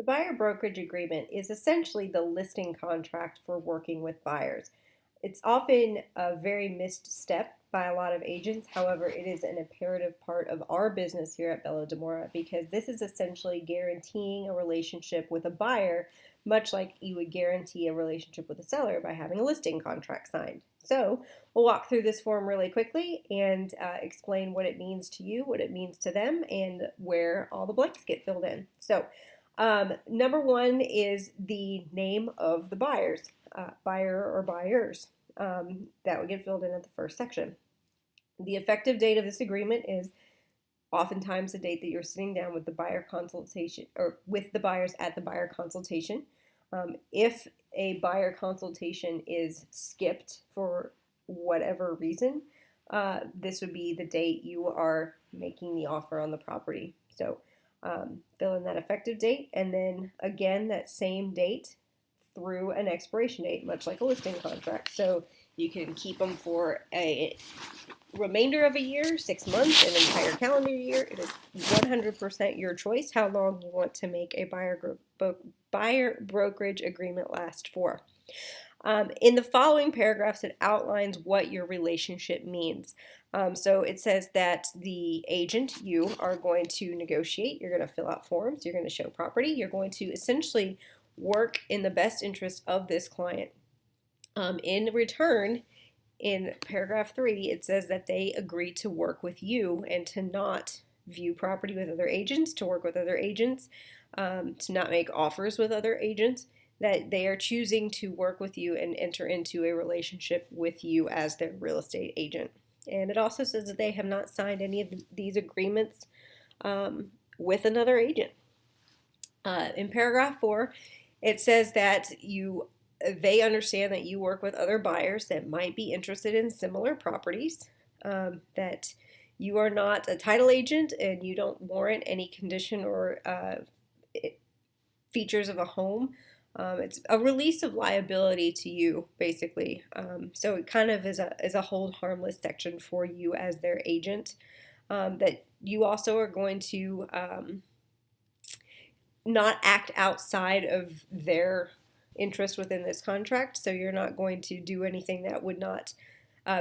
The buyer brokerage agreement is essentially the listing contract for working with buyers. It's often a very missed step by a lot of agents. However, it is an imperative part of our business here at Bello Demora because this is essentially guaranteeing a relationship with a buyer, much like you would guarantee a relationship with a seller by having a listing contract signed. So, we'll walk through this form really quickly and explain what it means to you, what it means to them, and where all the blanks get filled in. So, number one is the name of the buyers, buyer or buyers. That would get filled in at the first section. The effective date of this agreement is oftentimes the date that you're sitting down with the buyer consultation or with the buyers at the buyer consultation. If a buyer consultation is skipped for whatever reason, this would be the date you are making the offer on the property. So fill in that effective date, and then again that same date through an expiration date, much like a listing contract. So you can keep them for a remainder of a year, 6 months, an entire calendar year. It is 100% your choice how long you want to make a buyer brokerage agreement last for. In the following paragraphs, it outlines what your relationship means. So it says that the agent, you are going to negotiate, you're going to fill out forms, you're going to show property, you're going to essentially work in the best interest of this client. In return, in paragraph 3, it says that they agree to work with you and to not view property with other agents, to work with other agents, to not make offers with other agents, that they are choosing to work with you and enter into a relationship with you as their real estate agent. And it also says that they have not signed any of these agreements with another agent. In paragraph 4, it says that they understand that you work with other buyers that might be interested in similar properties, that you are not a title agent and you don't warrant any condition or features of a home. It's a release of liability to you, basically. So it kind of is a hold harmless section for you as their agent, that you also are going to not act outside of their interest within this contract. So you're not going to do anything that would not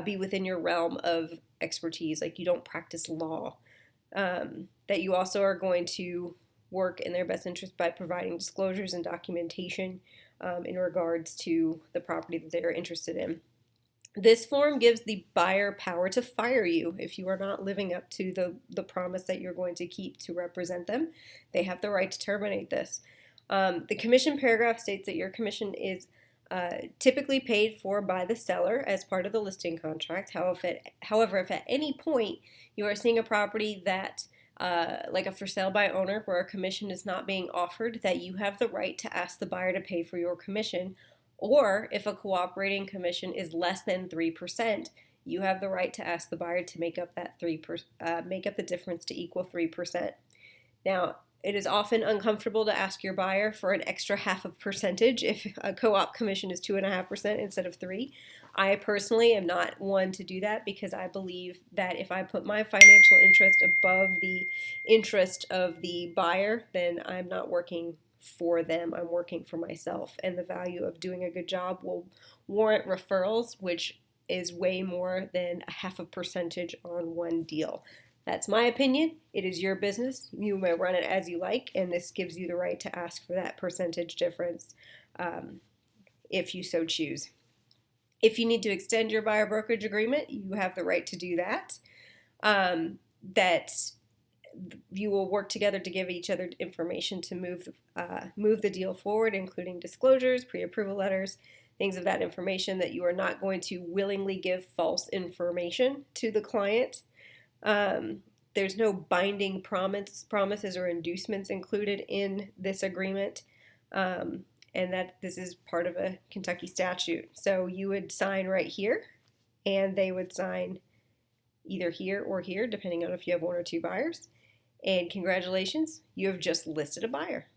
be within your realm of expertise, like you don't practice law. That you also are going to work in their best interest by providing disclosures and documentation in regards to the property that they are interested in. This form gives the buyer power to fire you if you are not living up to the promise that you're going to keep to represent them. They have the right to terminate this. The commission paragraph states that your commission is typically paid for by the seller as part of the listing contract. However, if at any point you are seeing a property that like a for sale by owner where a commission is not being offered, that you have the right to ask the buyer to pay for your commission, or if a cooperating commission is less than 3%, you have the right to ask the buyer to make up that make up the difference to equal 3%. Now, it is often uncomfortable to ask your buyer for an extra half of percentage if a co-op commission is 2.5% instead of 3%. I personally am not one to do that because I believe that if I put my financial interest above the interest of the buyer, then I'm not working for them. I'm working for myself, and the value of doing a good job will warrant referrals, which is way more than a half a percentage on one deal. That's my opinion. It is your business. You may run it as you like, and this gives you the right to ask for that percentage difference if you so choose. If you need to extend your buyer brokerage agreement, you have the right to do that. That you will work together to give each other information to move the deal forward, including disclosures, pre-approval letters, things of that information, that you are not going to willingly give false information to the client. There's no binding promises or inducements included in this agreement, and that this is part of a Kentucky statute. So you would sign right here, and they would sign either here or here, depending on if you have one or two buyers. And congratulations, you have just listed a buyer.